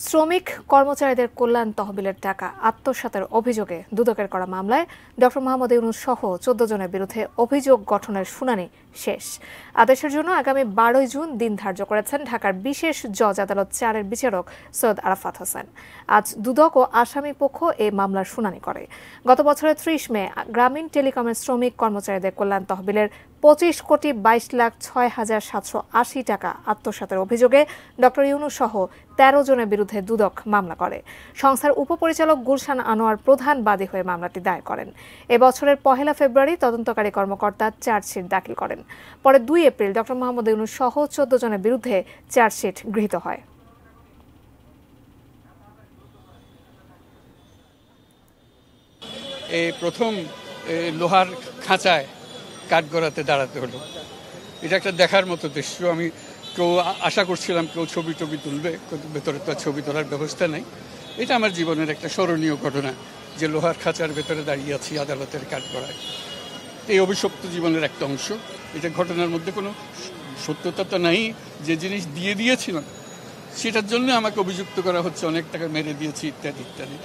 শ্রমিক কর্মচারীদের কল্যাণ তহবিলের টাকা আত্মসাতের অভিযোগে দুদকের করা মামলায় ডক্টর মোহাম্মদ ইউনূস সহ ১৪ জনের বিরুদ্ধে অভিযোগ গঠনের শুনানি শেষ। আদেশের জন্য আগামী ১২ জুন দিন ধার্য করেছেন ঢাকার বিশেষ জজ আদালত ৪-এর বিচারক সৈয়দ আরাফাত হোসেন। আজ দুদক ও আসামি পক্ষ এই মামলার শুনানি করে। গত বছরের ৩০ মে গ্রামীণ টেলিকমের শ্রমিক কর্মচারীদের কল্যাণ তহবিলের ২৫,২২,৬,৭৮০ টাকা আত্মসাতের অভিযোগে ডক্টর ইউনূস সহ ১৩ জনের বিরুদ্ধে দুদক মামলা করে। সংস্থার উপপরিচালক গুলশান আনোয়ার প্রধান বাদী হয়ে মামলাটি দায়ের করেন। এবছরের ১ ফেব্রুয়ারি তদন্তকারী কর্মকর্তা চার্জশিট দাখিল করেন। পরে ২ এপ্রিল ডক্টর মোহাম্মদ ইউনূস সহ ১৪ জনের বিরুদ্ধে চার্জশিট গৃহীত হয়। এই প্রথম লোহার খাঁচায় কাঠগড়াতে দাঁড়াতে হলো। এটা একটা দেখার মতো দৃশ্য। আমি কেউ আশা করছিলাম কেউ ছবি তুলবে, কিন্তু ভেতরে তো ছবি তোলার ব্যবস্থা নেই। এটা আমার জীবনের একটা স্মরণীয় ঘটনা যে লোহার খাঁচার ভেতরে দাঁড়িয়ে আছি আদালতের কাঠগড়ায়। এই অভিশপ্ত জীবনের একটা অংশ। এটা ঘটনার মধ্যে কোনো সত্যতা তো নাই। যে জিনিস দিয়েছিলাম সেটার জন্য আমাকে অভিযুক্ত করা হচ্ছে, অনেক টাকা মেরে দিয়েছি ইত্যাদি ইত্যাদি।